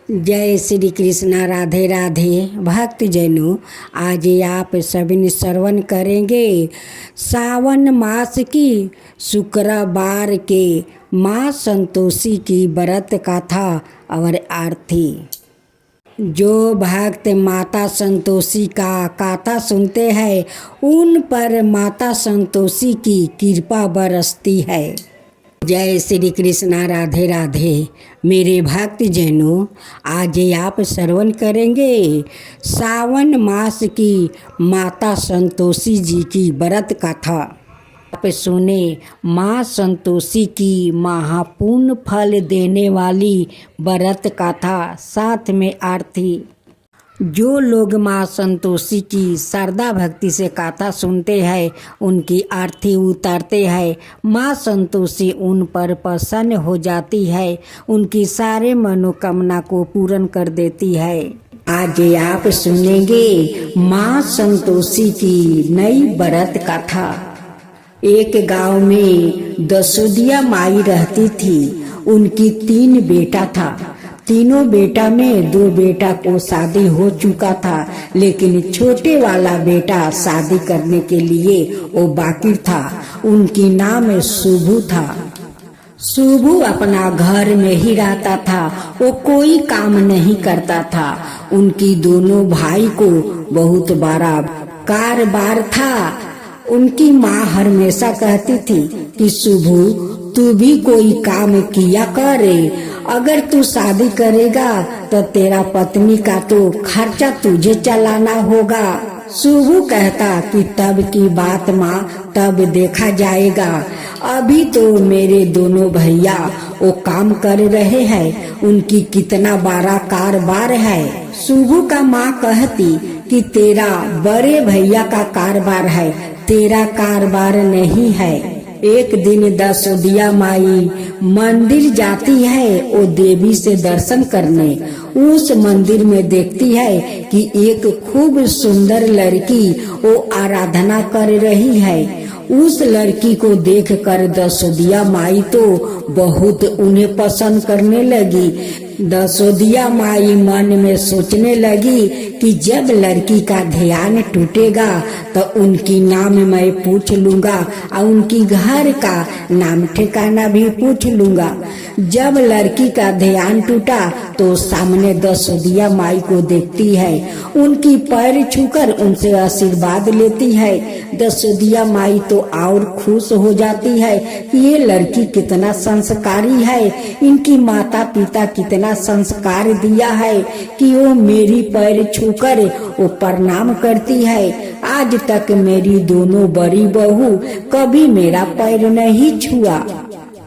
जय श्री कृष्णा। राधे राधे। भक्त जनों, आज आप सभी ने श्रवण करेंगे सावन मास की शुक्रवार के माँ संतोषी की व्रत कथा और आरती। जो भक्त माता संतोषी का कथा सुनते हैं उन पर माता संतोषी की कृपा बरसती है। जय श्री कृष्णा। राधे राधे। मेरे भक्त जनों, आज आप श्रवण करेंगे सावन मास की माता संतोषी जी की व्रत कथा। आप सुने माँ संतोषी की महापुण्य फल देने वाली व्रत कथा, साथ में आरती। जो लोग माँ संतोषी की श्रद्धा भक्ति से कथा सुनते हैं, उनकी आरती उतारते हैं, माँ संतोषी उन पर प्रसन्न हो जाती है, उनकी सारे मनोकामना को पूर्ण कर देती है। आज आप सुनेंगे माँ संतोषी की नई व्रत कथा। एक गांव में दसोदिया माई रहती थी। उनकी 3 बेटा था। तीनों बेटा में 2 बेटा को शादी हो चुका था, लेकिन छोटे वाला बेटा शादी करने के लिए वो बाकी था। उनकी नाम शुभू था। शुभू अपना घर में ही रहता था, वो कोई काम नहीं करता था। उनकी दोनों भाई को बहुत बड़ा कारोबार था। उनकी माँ हमेशा कहती थी कि शुभू, तू भी कोई काम किया करे। अगर तू शादी करेगा तो तेरा पत्नी का तो खर्चा तुझे चलाना होगा। शुभू कहता कि तब की बात माँ, तब देखा जाएगा। अभी तो मेरे दोनों भैया वो काम कर रहे हैं, उनकी कितना बड़ा कारोबार है। शुभू का माँ कहती कि तेरा बड़े भैया का कारोबार है, तेरा कारोबार नहीं है। एक दिन दसोदिया माई मंदिर जाती है वो देवी से दर्शन करने। उस मंदिर में देखती है कि एक खूब सुंदर लड़की वो आराधना कर रही है। उस लड़की को देखकर दसोदिया माई तो बहुत उन्हें पसंद करने लगी। दसोदिया माई मन में सोचने लगी कि जब लड़की का ध्यान टूटेगा तो उनकी नाम मैं पूछ लूंगा और उनकी घर का नाम ठिकाना भी पूछ लूंगा। जब लड़की का ध्यान टूटा तो सामने दसोदिया माई को देखती है, उनकी पैर छूकर उनसे आशीर्वाद लेती है। दसोदिया माई तो और खुश हो जाती है कि ये लड़की कितना संस्कारी है, इनकी माता पिता कितना संस्कार दिया है कि वो मेरी पैर छूकर वो प्रणाम करती है। आज तक मेरी दोनों बड़ी बहू कभी मेरा पैर नहीं छुआ।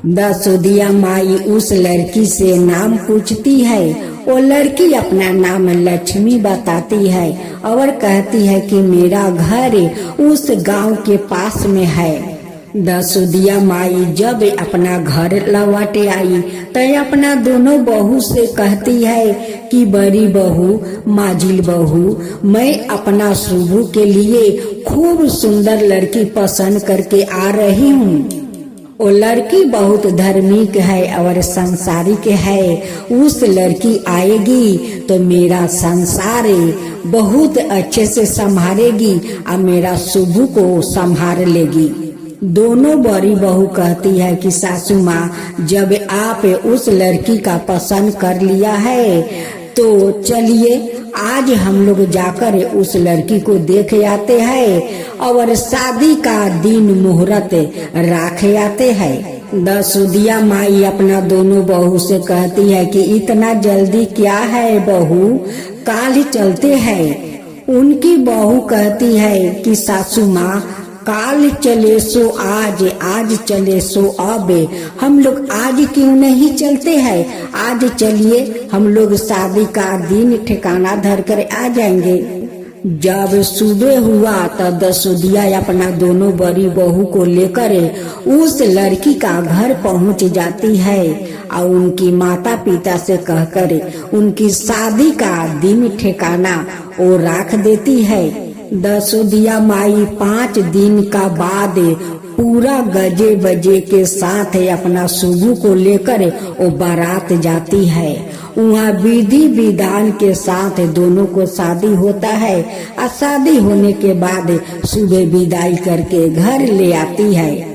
दसोदिया माई उस लड़की से नाम पूछती है। वो लड़की अपना नाम लक्ष्मी बताती है और कहती है कि मेरा घर उस गांव के पास में है। दसोदिया माई जब अपना घर लौटे आई तो अपना दोनों बहू से कहती है कि बड़ी बहू, माजिल बहू, मैं अपना शुभू के लिए खूब सुंदर लड़की पसंद करके आ रही हूँ। वो लड़की बहुत धार्मिक है और संसारिक है। उस लड़की आएगी तो मेरा संसार बहुत अच्छे से संभालेगी और मेरा शुभू को संभाल लेगी। दोनों बड़ी बहू कहती है कि सासू माँ, जब आप उस लड़की का पसंद कर लिया है तो चलिए आज हम लोग जाकर उस लड़की को देख आते हैं और शादी का दिन मुहूर्त रख आते हैं। दसोदिया माई अपना दोनों बहू से कहती है कि इतना जल्दी क्या है बहू, काल चलते हैं। उनकी बहू कहती है कि सासू माँ, काल चले सो आज, आज चले सो अब, हम लोग आज क्यों नहीं चलते हैं? आज चलिए, हम लोग शादी का दिन ठिकाना धर कर आ जाएंगे। जब सुबह हुआ तो दसोदिया अपना दोनों बड़ी बहू को लेकर उस लड़की का घर पहुंच जाती है और उनकी माता पिता से कहकर उनकी शादी का दिन ठिकाना वो रख देती है। दसोदिया माई 5 दिन का बाद पूरा गजे बजे के साथ अपना शुभू को लेकर वो बारात जाती है। वहाँ विधि विधान के साथ दोनों को शादी होता है और शादी होने के बाद सुबह विदाई करके घर ले आती है।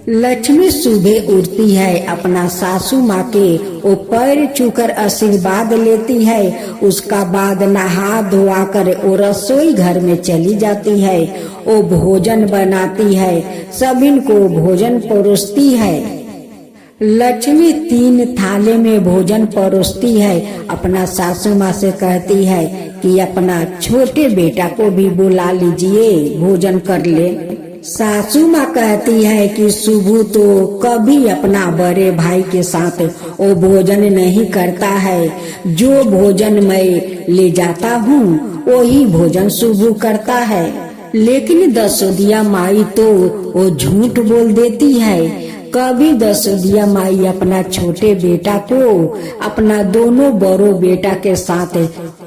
लक्ष्मी सुबह उठती है, अपना सासू माँ के वो पैर छूकर आशीर्वाद लेती है। उसका बाद नहा धोआ कर वो रसोई घर में चली जाती है। वो भोजन बनाती है, सभी को भोजन परोसती है। लक्ष्मी 3 थाले में भोजन परोसती है। अपना सासू माँ से कहती है कि अपना छोटे बेटा को भी बुला लीजिए, भोजन कर ले। सासू माँ कहती है कि शुभू तो कभी अपना बड़े भाई के साथ वो भोजन नहीं करता है। जो भोजन मैं ले जाता हूँ वही भोजन शुभू करता है। लेकिन दसोदिया माई तो वो झूठ बोल देती है। कभी दसोदिया माई अपना छोटे बेटा को अपना दोनों बड़ों बेटा के साथ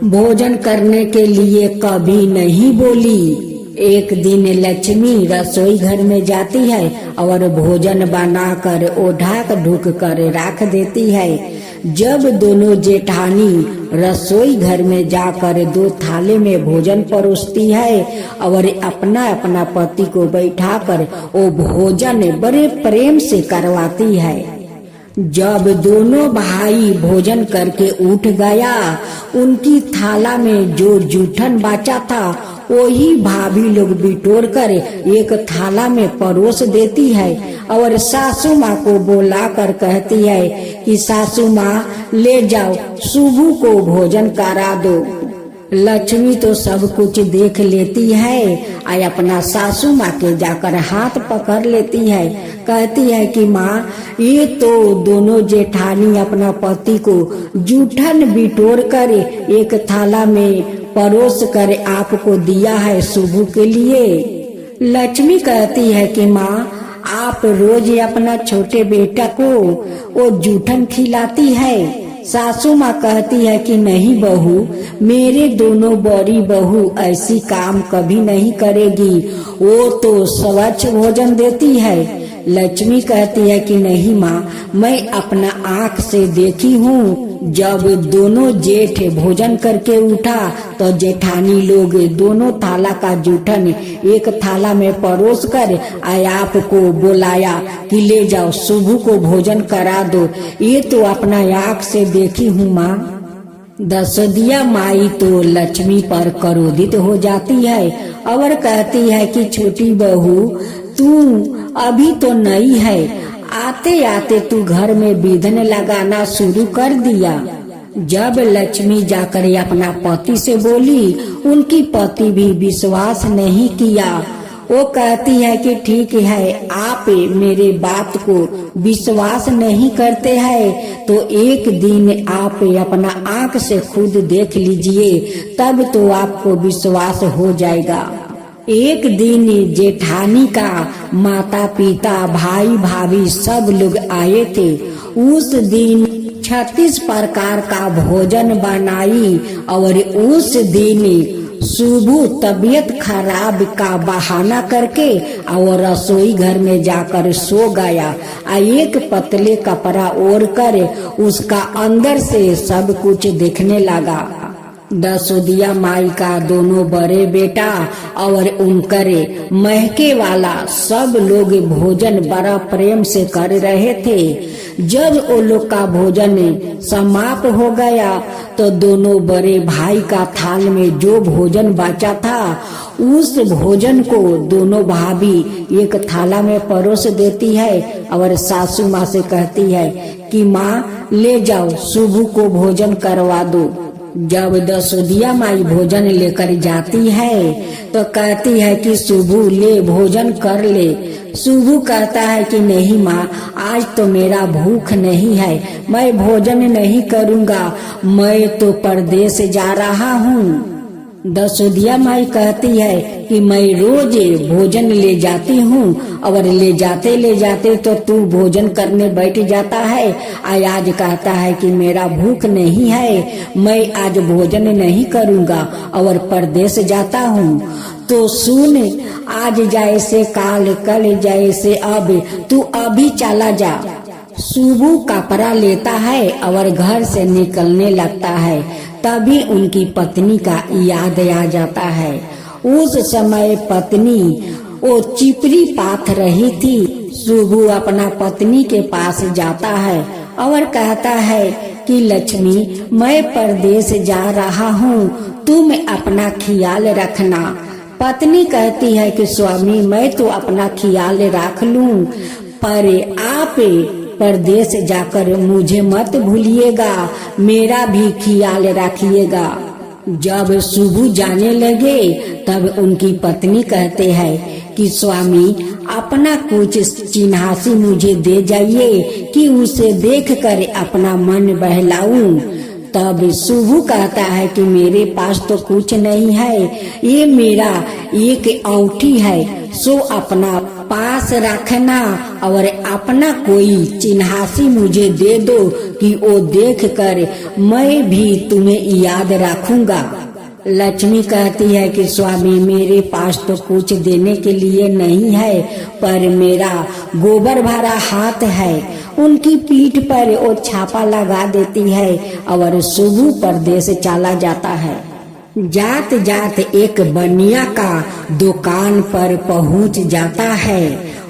भोजन करने के लिए कभी नहीं बोली। एक दिन लक्ष्मी रसोई घर में जाती है और भोजन बनाकर वो ढाक ढूक कर रख देती है। जब दोनों जेठानी रसोई घर में जाकर 2 थाले में भोजन परोसती है और अपना अपना पति को बैठाकर वो भोजन बड़े प्रेम से करवाती है। जब दोनों भाई भोजन करके उठ गया, उनकी थाला में जो जूठन बचा था वही भाभी लोग बिटोर कर एक थाला में परोस देती है और सासू माँ को बुला कर कहती है कि सासू माँ ले जाओ, शुभू को भोजन करा दो। लक्ष्मी तो सब कुछ देख लेती है और अपना सासू माँ के जाकर हाथ पकड़ लेती है। कहती है कि माँ, ये तो दोनों जेठानी अपना पति को जूठन बिटोर कर एक थाला में परोस कर आपको दिया है शुभू के लिए। लक्ष्मी कहती है कि माँ, आप रोज अपना छोटे बेटा को वो जूठन खिलाती है। सासू माँ कहती है कि नहीं बहू, मेरे दोनों बड़ी बहू ऐसी काम कभी नहीं करेगी, वो तो स्वच्छ भोजन देती है। लक्ष्मी कहती है कि नहीं माँ, मैं अपना आँख से देखी हूँ। जब दोनों जेठ भोजन करके उठा तो जेठानी लोग दोनों थाला का जूठन एक थाला में परोस कर आपको बुलाया कि ले जाओ, शुभू को भोजन करा दो। ये तो अपना आँख से देखी हूँ माँ। दसोदिया माई तो लक्ष्मी पर क्रोधित हो जाती है और कहती है कि छोटी बहू, तू अभी तो नई है, आते आते तू घर में विघ्न लगाना शुरू कर दिया। जब लक्ष्मी जाकर अपना पति से बोली, उनकी पति भी विश्वास नहीं किया। वो कहती है कि ठीक है, आप मेरे बात को विश्वास नहीं करते हैं तो एक दिन आप अपना आँख से खुद देख लीजिए, तब तो आपको विश्वास हो जाएगा। एक दिन जेठानी का माता पिता भाई भाभी सब लोग आए थे। उस दिन 36 प्रकार का भोजन बनाई और उस दिन शुभू तबीयत खराब का बहाना करके और रसोई घर में जाकर सो गया। एक पतले कपड़ा ओढ़ कर उसका अंदर से सब कुछ देखने लगा। दसोदिया माई का दोनों बड़े बेटा और उनकरे महके वाला सब लोग भोजन बड़ा प्रेम से कर रहे थे। जब वो लोग का भोजन समाप्त हो गया तो दोनों बड़े भाई का थाल में जो भोजन बचा था उस भोजन को दोनों भाभी एक थाला में परोस देती है और सासू माँ से कहती है कि माँ, ले जाओ, शुभू को भोजन करवा दो। जब दसोदिया माई भोजन लेकर जाती है तो कहती है कि शुभू ले भोजन कर ले। शुभू कहता है कि नहीं माँ, आज तो मेरा भूख नहीं है, मैं भोजन नहीं करूँगा, मैं तो परदेश जा रहा हूँ। दसोदिया माई कहती है कि मैं रोज भोजन ले जाती हूँ और ले जाते तो तू भोजन करने बैठ जाता है। आज कहता है कि मेरा भूख नहीं है, मैं आज भोजन नहीं करूँगा और परदेश जाता हूँ। तो सुन, आज जैसे काल कल जैसे अब, तू अभी चला जा। सुबह कपड़ा लेता है और घर से निकलने लगता है। तभी उनकी पत्नी का याद आ जाता है। उस समय पत्नी वो चिपरी पाथ रही थी। सुबह अपना पत्नी के पास जाता है और कहता है कि लक्ष्मी, मैं परदेश जा रहा हूँ, तुम अपना ख्याल रखना। पत्नी कहती है कि स्वामी, मैं तो अपना ख्याल रख लूँ, पर आप परदेश जाकर मुझे मत भूलिएगा, मेरा भी ख्याल रखिएगा। जब सुबह जाने लगे तब उनकी पत्नी कहते हैं कि स्वामी, अपना कुछ चिन्हासी मुझे दे जाइए कि उसे देखकर अपना मन बहलाऊं। तब सुबह कहता है कि मेरे पास तो कुछ नहीं है, ये मेरा एक औंठी है, सो अपना पास रखना और अपना कोई चिन्हासी मुझे दे दो कि वो देखकर मैं भी तुम्हें याद रखूंगा। लक्ष्मी कहती है कि स्वामी, मेरे पास तो कुछ देने के लिए नहीं है, पर मेरा गोबर भरा हाथ है। उनकी पीठ पर वो छापा लगा देती है और सुबह परदेश चला जाता है। जात जात एक बनिया का दुकान पर पहुंच जाता है।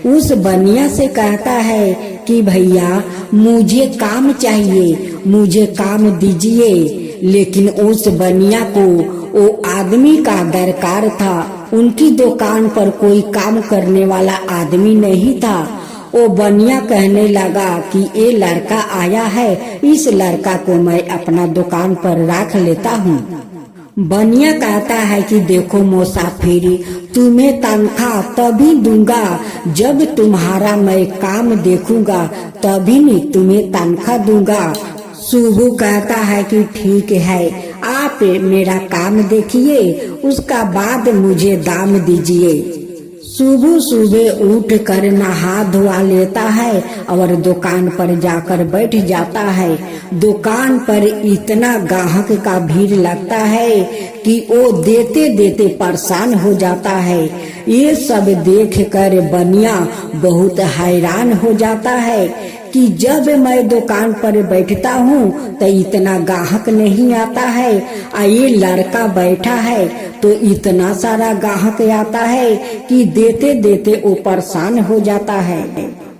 उस बनिया से कहता है कि भैया, मुझे काम चाहिए, मुझे काम दीजिए। लेकिन उस बनिया को वो आदमी का दरकार था। उनकी दुकान पर कोई काम करने वाला आदमी नहीं था। वो बनिया कहने लगा कि ये लड़का आया है, इस लड़का को मैं अपना दुकान पर रख लेता हूँ। बनिया कहता है कि देखो मुसाफिर, तुम्हें तनख्वाह तभी दूंगा जब तुम्हारा मैं काम देखूंगा, तभी नहीं तुम्हें तनख्वाह दूंगा। सुबह कहता है कि ठीक है, आप मेरा काम देखिए, उसका बाद मुझे दाम दीजिए। सुबह सुबह उठ कर नहा धोआ लेता है और दुकान पर जाकर बैठ जाता है। दुकान पर इतना ग्राहक का भीड़ लगता है कि वो देते देते परेशान हो जाता है। ये सब देख कर बनिया बहुत हैरान हो जाता है कि जब मैं दुकान पर बैठता हूँ तो इतना ग्राहक नहीं आता है, ये लड़का बैठा है तो इतना सारा ग्राहक आता है कि देते देते वो परेशान हो जाता है।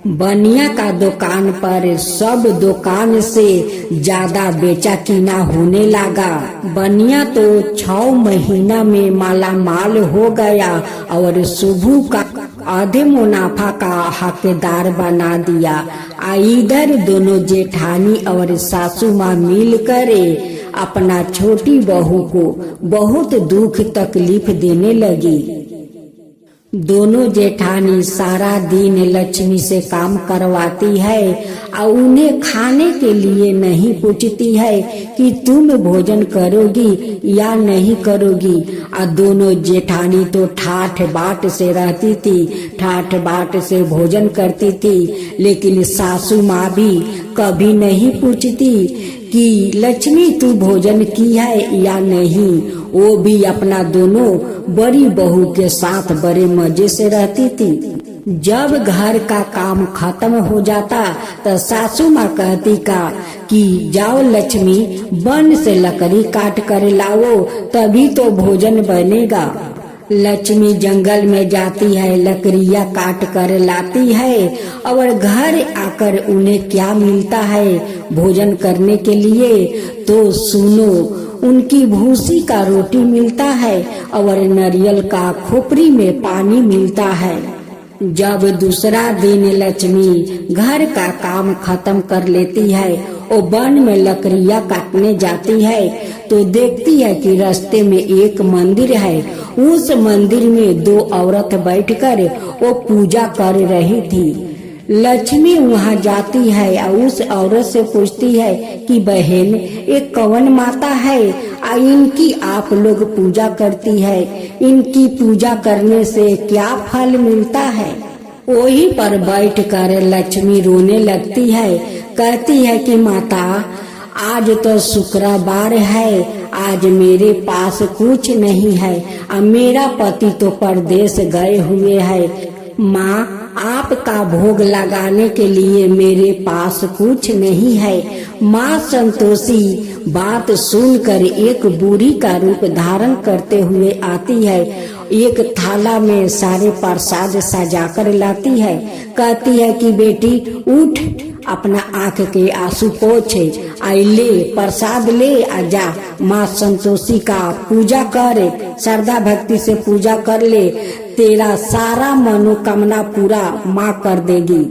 बनिया का दुकान पर सब दुकान से ज्यादा बेचा किना होने लगा। बनिया तो 6 महीना में माला माल हो गया और सुबह का आधे मुनाफा का हकदार बना दिया। इधर दोनों जेठानी और सासू माँ मिल कर अपना छोटी बहू को बहुत दुख तकलीफ देने लगी। दोनों जेठानी सारा दिन लक्ष्मी से काम करवाती है और उन्हें खाने के लिए नहीं पूछती है कि तुम भोजन करोगी या नहीं करोगी। और दोनों जेठानी तो ठाठ बाट से रहती थी, ठाठ बाट से भोजन करती थी। लेकिन सासू माँ भी कभी नहीं पूछती कि लक्ष्मी तू भोजन की है या नहीं। वो भी अपना दोनों बड़ी बहू के साथ बड़े मजे से रहती थी। जब घर का काम खत्म हो जाता तो सासू माँ कहती का कि जाओ लक्ष्मी, वन से लकड़ी काट कर लाओ, तभी तो भोजन बनेगा। लक्ष्मी जंगल में जाती है, लकड़ियाँ काट कर लाती है और घर आकर उन्हें क्या मिलता है भोजन करने के लिए। तो सुनो, उनकी भूसी का रोटी मिलता है और नारियल का खोपड़ी में पानी मिलता है। जब दूसरा दिन लक्ष्मी घर का काम खत्म कर लेती है, वो वन में लकड़ियाँ काटने जाती है तो देखती है कि रास्ते में एक मंदिर है। उस मंदिर में 2 औरत बैठकर वो पूजा कर रही थी। लक्ष्मी वहाँ जाती है और उस औरत से पूछती है कि बहन, ये कौन माता है इनकी आप लोग पूजा करती है, इनकी पूजा करने से क्या फल मिलता है। वहीं पर बैठ कर लक्ष्मी रोने लगती है, कहती है कि माता आज तो शुक्रवार है, आज मेरे पास कुछ नहीं है, अब मेरा पति तो परदेश गए हुए है। माँ आपका भोग लगाने के लिए मेरे पास कुछ नहीं है। माँ संतोषी बात सुनकर एक बूढ़ी का रूप धारण करते हुए आती है, एक थाला में सारे प्रसाद सजा कर लाती है, कहती है कि बेटी उठ, अपना आंख के आंसू पोछे, आई ले प्रसाद ले आजा, माँ संतोषी का पूजा कर, श्रद्धा भक्ति से पूजा कर ले, तेरा सारा मनोकामना पूरा माँ कर देगी।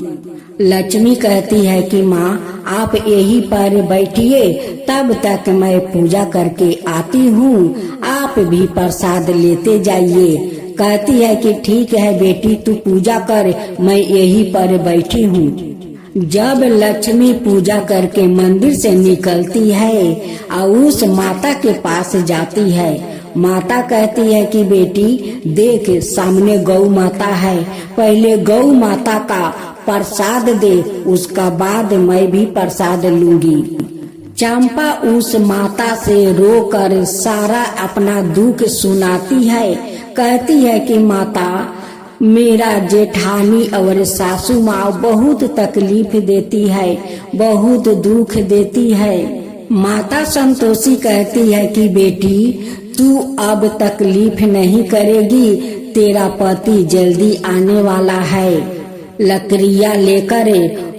लक्ष्मी कहती है कि माँ आप यहीं पर बैठिए, तब तक मैं पूजा करके आती हूँ, आप भी प्रसाद लेते जाइए। कहती है कि ठीक है बेटी, तू पूजा कर, मैं यहीं पर बैठी हूँ। जब लक्ष्मी पूजा करके मंदिर से निकलती है और उस माता के पास जाती है, माता कहती है कि बेटी देख सामने गौ माता है, पहले गौ माता का प्रसाद दे, उसका बाद मैं भी प्रसाद लूंगी। चंपा उस माता से रोकर सारा अपना दुख सुनाती है, कहती है कि माता मेरा जेठानी और सासू माँ बहुत तकलीफ देती है, बहुत दुख देती है। माता संतोषी कहती है कि बेटी तू अब तकलीफ नहीं करेगी, तेरा पति जल्दी आने वाला है। लकड़ियाँ लेकर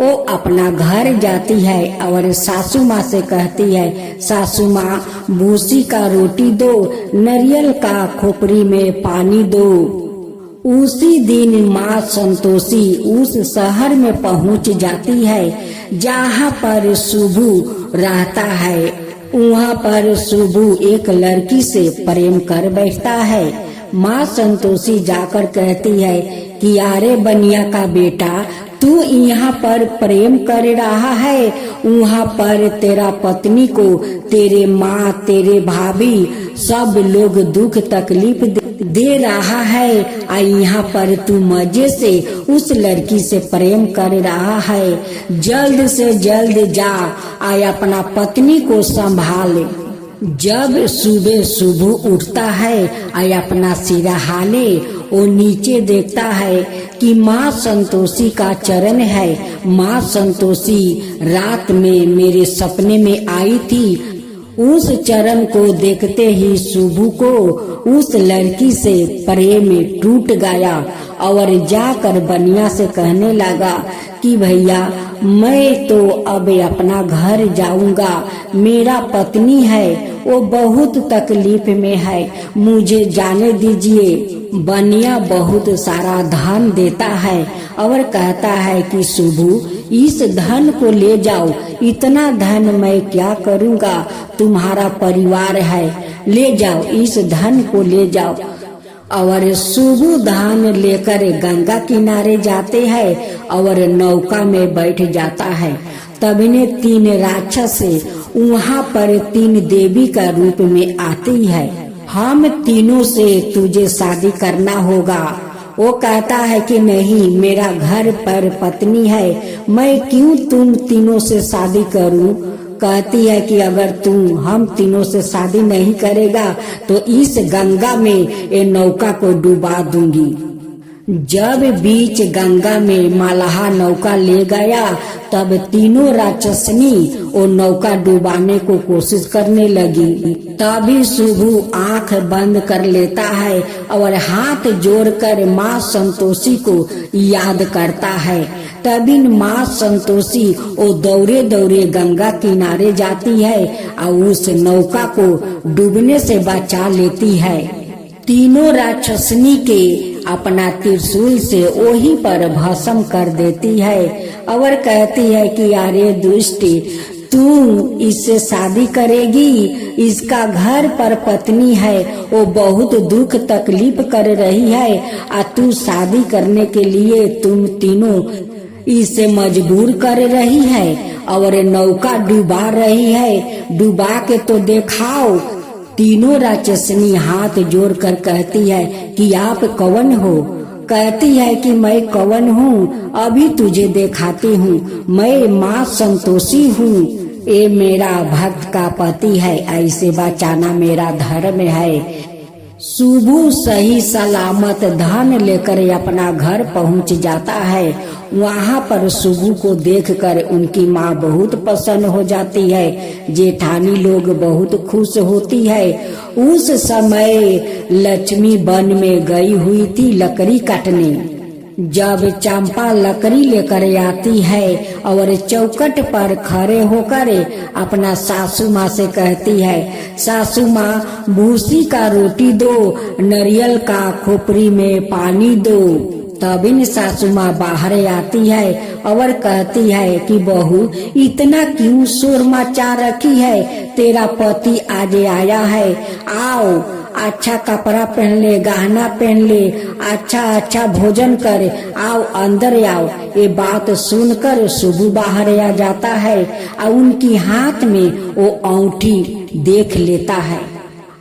वो अपना घर जाती है और सासू माँ से कहती है, सासू माँ भूसी का रोटी दो, नारियल का खोपड़ी में पानी दो। उसी दिन माँ संतोषी उस शहर में पहुँच जाती है जहाँ पर शुभू रहता है। वहाँ पर शुभू एक लड़की से प्रेम कर बैठता है। माँ संतोषी जाकर कहती है कि अरे बनिया का बेटा, तू यहाँ पर प्रेम कर रहा है, वहाँ पर तेरा पत्नी को तेरे माँ तेरे भाभी सब लोग दुख तकलीफ दे रहा है, और यहाँ पर तू मजे से उस लड़की से प्रेम कर रहा है। जल्द से जल्द जा और अपना पत्नी को संभाले। जब सुबह सुबह उठता है और अपना सिरा हाले, वो नीचे देखता है कि माँ संतोषी का चरण है। माँ संतोषी रात में मेरे सपने में आई थी। उस चरण को देखते ही शुभू को उस लड़की से प्रेम टूट गया और जाकर बनिया से कहने लगा कि भैया मैं तो अब अपना घर जाऊंगा, मेरा पत्नी है वो बहुत तकलीफ में है, मुझे जाने दीजिए। बनिया बहुत सारा धन देता है और कहता है कि शुभू इस धन को ले जाओ, इतना धन मैं क्या करूँगा, तुम्हारा परिवार है, ले जाओ इस धन को ले जाओ। और शुभू धान लेकर गंगा किनारे जाते हैं और नौका में बैठ जाता है। तभी ने 3 राक्षस वहाँ पर 3 देवी का रूप में आती है। हम तीनों से तुझे शादी करना होगा। वो कहता है कि नहीं, मेरा घर पर पत्नी है, मैं क्यों तुम तीनों से शादी करूं। कहती है कि अगर तुम हम तीनों से शादी नहीं करेगा तो इस गंगा में ये नौका को डुबा दूंगी। जब बीच गंगा में मल्लाह नौका ले गया तब तीनों राक्षसनी वो नौका डुबाने को कोशिश करने लगी। तभी शुभू आंख बंद कर लेता है और हाथ जोड़कर माँ संतोषी को याद करता है। तभी माँ संतोषी वो दौड़े दौड़े गंगा किनारे जाती है और उस नौका को डूबने से बचा लेती है। तीनों राक्षसनी के अपना त्रिशूल से वहीं पर भस्म कर देती है और कहती है कि अरे दुष्टी, तू इससे शादी करेगी, इसका घर पर पत्नी है, वो बहुत दुख तकलीफ कर रही है, और तू शादी करने के लिए तुम तीनों इसे मजबूर कर रही है और नौका डुबा रही है। डुबा के तो दिखाओ। तीनों राक्षसनी हाथ जोड़कर कहती है कि आप कौन हो। कहती है कि मैं कौन हूँ, अभी तुझे दिखाती हूँ, मैं माँ संतोषी हूँ। ये मेरा भक्त का पति है, ऐसे बचाना मेरा धर्म है। सुबह सही सलामत धन लेकर अपना घर पहुंच जाता है। वहाँ पर सुबह को देखकर उनकी माँ बहुत प्रसन्न हो जाती है। जेठानी लोग बहुत खुश होती है। उस समय लक्ष्मी वन में गई हुई थी लकड़ी काटने। जब चंपा लकड़ी लेकर आती है और चौखट पर खड़े होकर अपना सासू माँ से कहती है, सासू माँ भूसी का रोटी दो, नारियल का खोपड़ी में पानी दो। तब इन सासू माँ बाहर आती है और कहती है कि बहू इतना क्यों शोर मचा रखी है, तेरा पति आज आया है, आओ अच्छा कपड़ा पहन ले, गहना पहन ले, अच्छा भोजन कर, आओ अंदर आओ। ये बात सुनकर सुबह बाहर आ जाता है और उनकी हाथ में वो अंगूठी देख लेता है।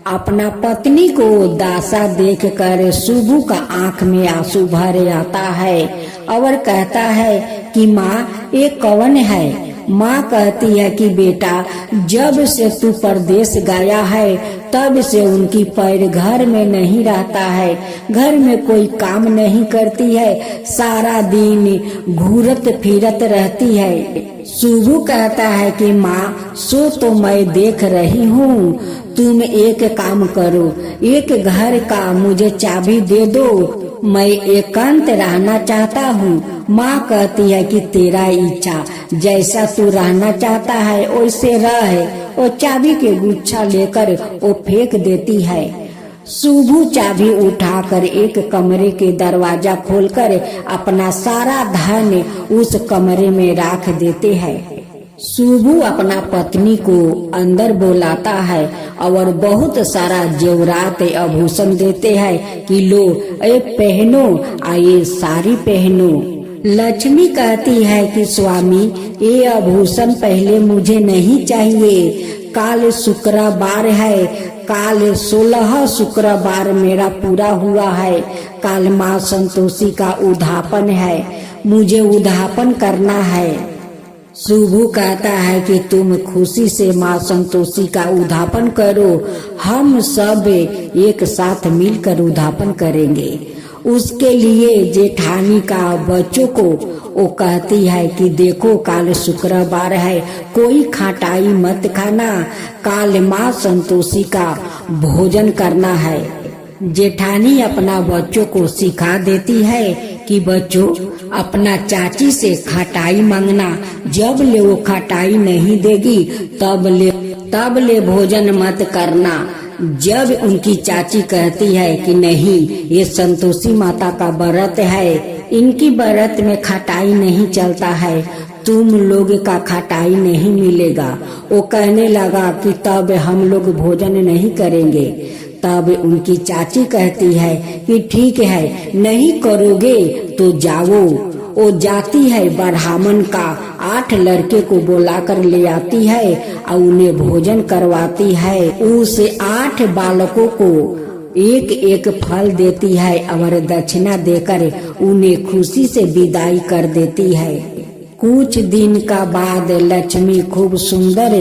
अपना पत्नी को दासा देखकर सुबह का आंख में आंसू भर आता है और कहता है कि माँ ये कौन है। माँ कहती है कि बेटा जब से तू परदेश गया है तब से उनकी पैर घर में नहीं रहता है, घर में कोई काम नहीं करती है, सारा दिन घूरत फिरत रहती है। सुबह कहता है कि माँ सो तो मैं देख रही हूँ, तुम एक काम करो, एक घर का मुझे चाबी दे दो, मैं एकांत रहना चाहता हूँ। माँ कहती है कि तेरा इच्छा, जैसा तू रहना चाहता है वैसे रह। वो चाबी के गुच्छा लेकर वो फेंक देती है। सुबह चाबी उठाकर एक कमरे के दरवाजा खोलकर अपना सारा धन उस कमरे में रख देते हैं। सुबह अपना पत्नी को अंदर बुलाता है और बहुत सारा जेवरात आभूषण देते हैं कि लो ये पहनो, ये साड़ी पहनो। लक्ष्मी कहती है कि स्वामी ये आभूषण पहले मुझे नहीं चाहिए, काल शुक्रवार है, काल 16 शुक्रवार मेरा पूरा हुआ है, काल माँ संतोषी का उद्यापन है, मुझे उद्यापन करना है। सुबह कहता है कि तुम खुशी से माँ संतोषी का उद्यापन करो, हम सब एक साथ मिलकर उद्यापन करेंगे। उसके लिए जेठानी का बच्चों को वो कहती है कि देखो काल शुक्रवार है, कोई खटाई मत खाना, काल माँ संतोषी का भोजन करना है। जेठानी अपना बच्चों को सिखा देती है कि बच्चों अपना चाची से खटाई मांगना, जब ले वो खटाई नहीं देगी तब ले भोजन मत करना। जब उनकी चाची कहती है कि नहीं ये संतोषी माता का व्रत है, इनकी व्रत में खटाई नहीं चलता है, तुम लोग का खटाई नहीं मिलेगा, वो कहने लगा कि तब हम लोग भोजन नहीं करेंगे। तब उनकी चाची कहती है कि ठीक है नहीं करोगे तो जाओ। वो जाती है, ब्राह्मण का 8 लड़के को बुलाकर ले आती है और उन्हें भोजन करवाती है। उस 8 बालकों को एक एक फल देती है और दक्षिणा देकर उन्हें खुशी से विदाई कर देती है। कुछ दिन का बाद लक्ष्मी खूब सुंदर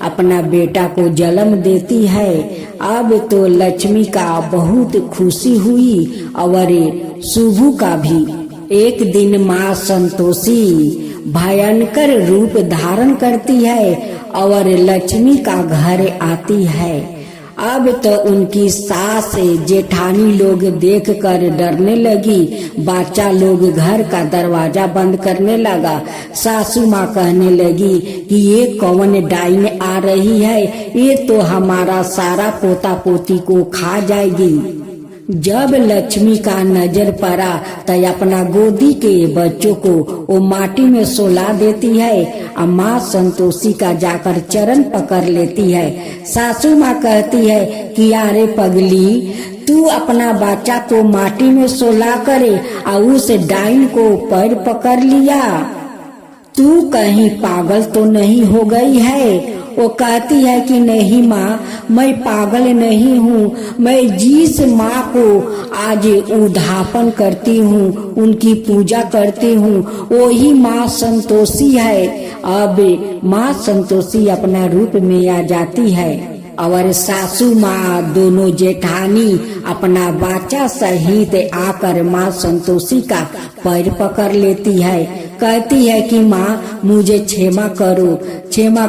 अपना बेटा को जन्म देती है। अब तो लक्ष्मी का बहुत खुशी हुई और सुबह का भी। एक दिन माँ संतोषी भयंकर रूप धारण करती है और लक्ष्मी का घर आती है। अब तो उनकी सास जेठानी लोग देखकर डरने लगी, बच्चा लोग घर का दरवाजा बंद करने लगा। सासू माँ कहने लगी कि ये कौन डाइन आ रही है, ये तो हमारा सारा पोता पोती को खा जाएगी। जब लक्ष्मी का नजर पड़ा तो अपना गोदी के बच्चों को वो माटी में सुला देती है और माँ संतोषी का जाकर चरण पकड़ लेती है। सासू माँ कहती है कि अरे पगली, तू अपना बच्चा को माटी में सुला करे और उस डाइन को पैर पकड़ लिया, तू कहीं पागल तो नहीं हो गई है? वो कहती है कि नहीं माँ, मैं पागल नहीं हूँ, मैं जिस माँ को आज उद्धापन करती हूँ, उनकी पूजा करती हूँ, वही माँ संतोषी है। अब माँ संतोषी अपना रूप में आ जाती है और सासू माँ दोनों जेठानी अपना बच्चा सहित आकर माँ संतोषी का पैर पकड़ लेती है। कहती है कि माँ मुझे क्षमा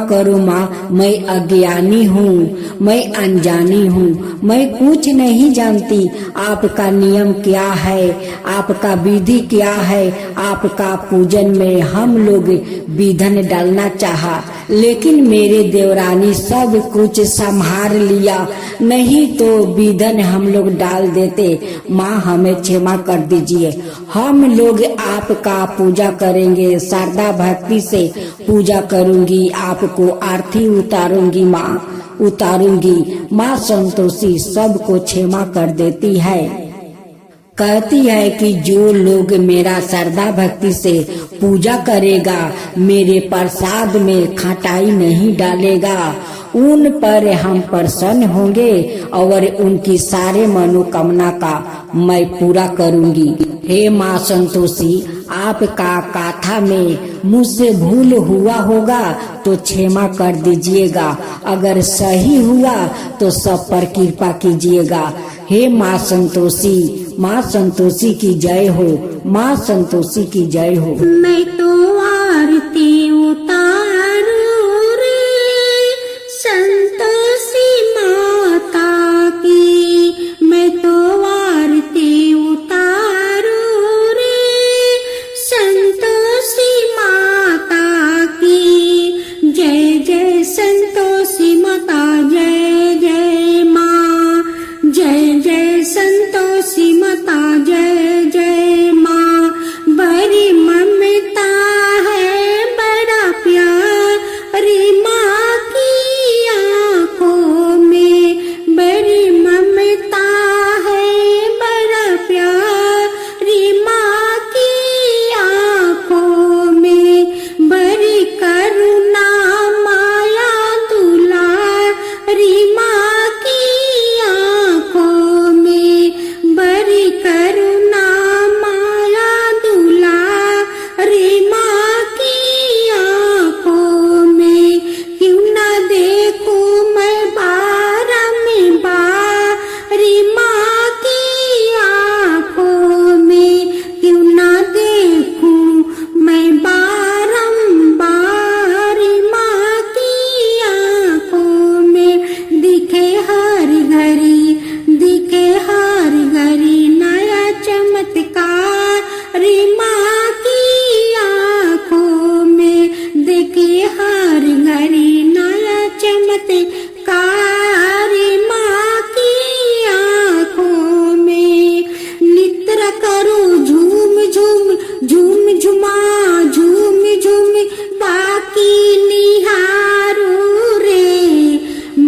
करो माँ, मैं अज्ञानी हूँ, मैं अनजानी हूँ, मैं कुछ नहीं जानती। आपका नियम क्या है, आपका विधि क्या है, आपका पूजन में हम लोग विधन डालना चाहा, लेकिन मेरे देवरानी सब कुछ संभाल लिया, नहीं तो विधन हम लोग डाल देते। माँ हमें क्षमा कर दीजिए, हम लोग आपका पूजा करेंगे, श्रद्धा भक्ति से पूजा करूंगी, आपको आरती उतारूंगी माँ, उतारूंगी। माँ संतोषी सबको क्षमा कर देती है। कहती है कि जो लोग मेरा श्रद्धा भक्ति से पूजा करेगा, मेरे प्रसाद में खटाई नहीं डालेगा, उन पर हम प्रसन्न होंगे और उनकी सारे मनोकामना का मैं पूरा करूंगी। हे माँ संतोषी, आपका कथा में मुझसे भूल हुआ होगा तो क्षमा कर दीजिएगा, अगर सही हुआ तो सब पर कृपा कीजिएगा। हे माँ संतोषी, माँ संतोषी की जय हो, माँ संतोषी की जय हो। मैं तो आरती उतारू रे संतोषी माता की, मैं तो आरती उतारू रे संतोषी माता की। जय जय संतोषी माता, जय जय माँ, जय जय संतोषी माता, जय जय माँ। बड़ी ममता है, बड़ा प्यार रे माँ की आँखों में, बड़ी ममता है, बड़ा प्यार रे माँ की आँखों में, बड़ी करुणा माया दुलार रे माँ की आँखों में, बड़ी करुणा माया दुलार रे माँ की आँखों में। क्यों ना देखूं मैं बारंबार रे माँ की आँखों में, क्यों ना देखूं मैं बारंबार रे माँ की आँखों में। दिखे हर घड़ी, दिखे हर घड़ी नया चमत्कार रे माँ की आँखों में, देखे हर घड़ी नया चमत्कार रे माँ की आँखों में। नित्र करो झूम झूम, झूम झुमा, झूम झूम बाकी निहारो रे,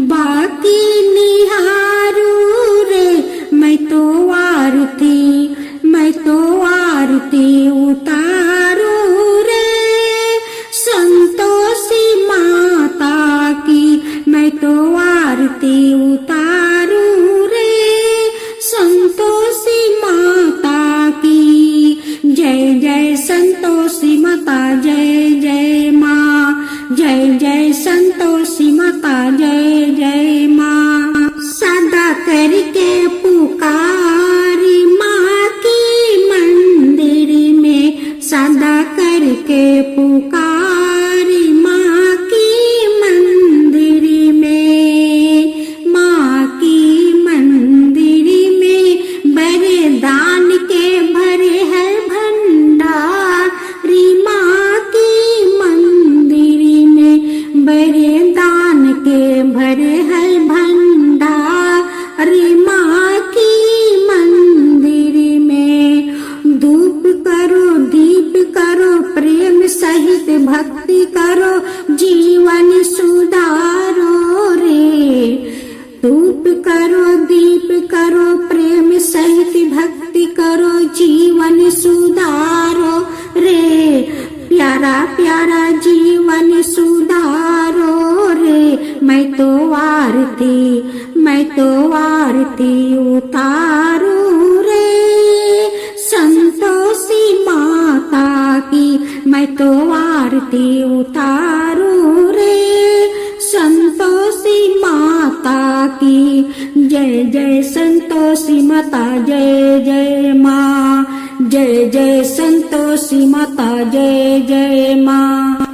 बाकी निहारो रे। मैं तो आरती, मैं तो आरती उतारू रे संतोषी माता की, मैं तो आरती उतारू रे संतोषी माता की। जय जय संतोषी माता, जय जय माँ, जय जय संतोषी माता, जय जय माँ। सदा करके पुकारी माँ की मंदिर में, सदा करके पुकारी माँ की मंदिर में, माँ की मंदिर में बड़े दान के भरे है भंडार री माँ की मंदिर में, बड़े दान के भरे है भंडार री माँ की मंदिर में। धूप करो, दीप करो, प्रेम सहित भक्ति करो, जीवन सुधारो रे। धूप करो, दीप करो, प्रेम सहित भक्ति करो, जीवन सुधारो रे। प्यारा प्यारा सारा जीवन सुधारो रे, मैं तो आरती उतारू रे, संतोषी माता की मैं तो आरती उतारू रे, संतोषी माता की। जय जय संतोषी माता, जय जय माँ, जय जय संतोषी माता, जय जय माँ।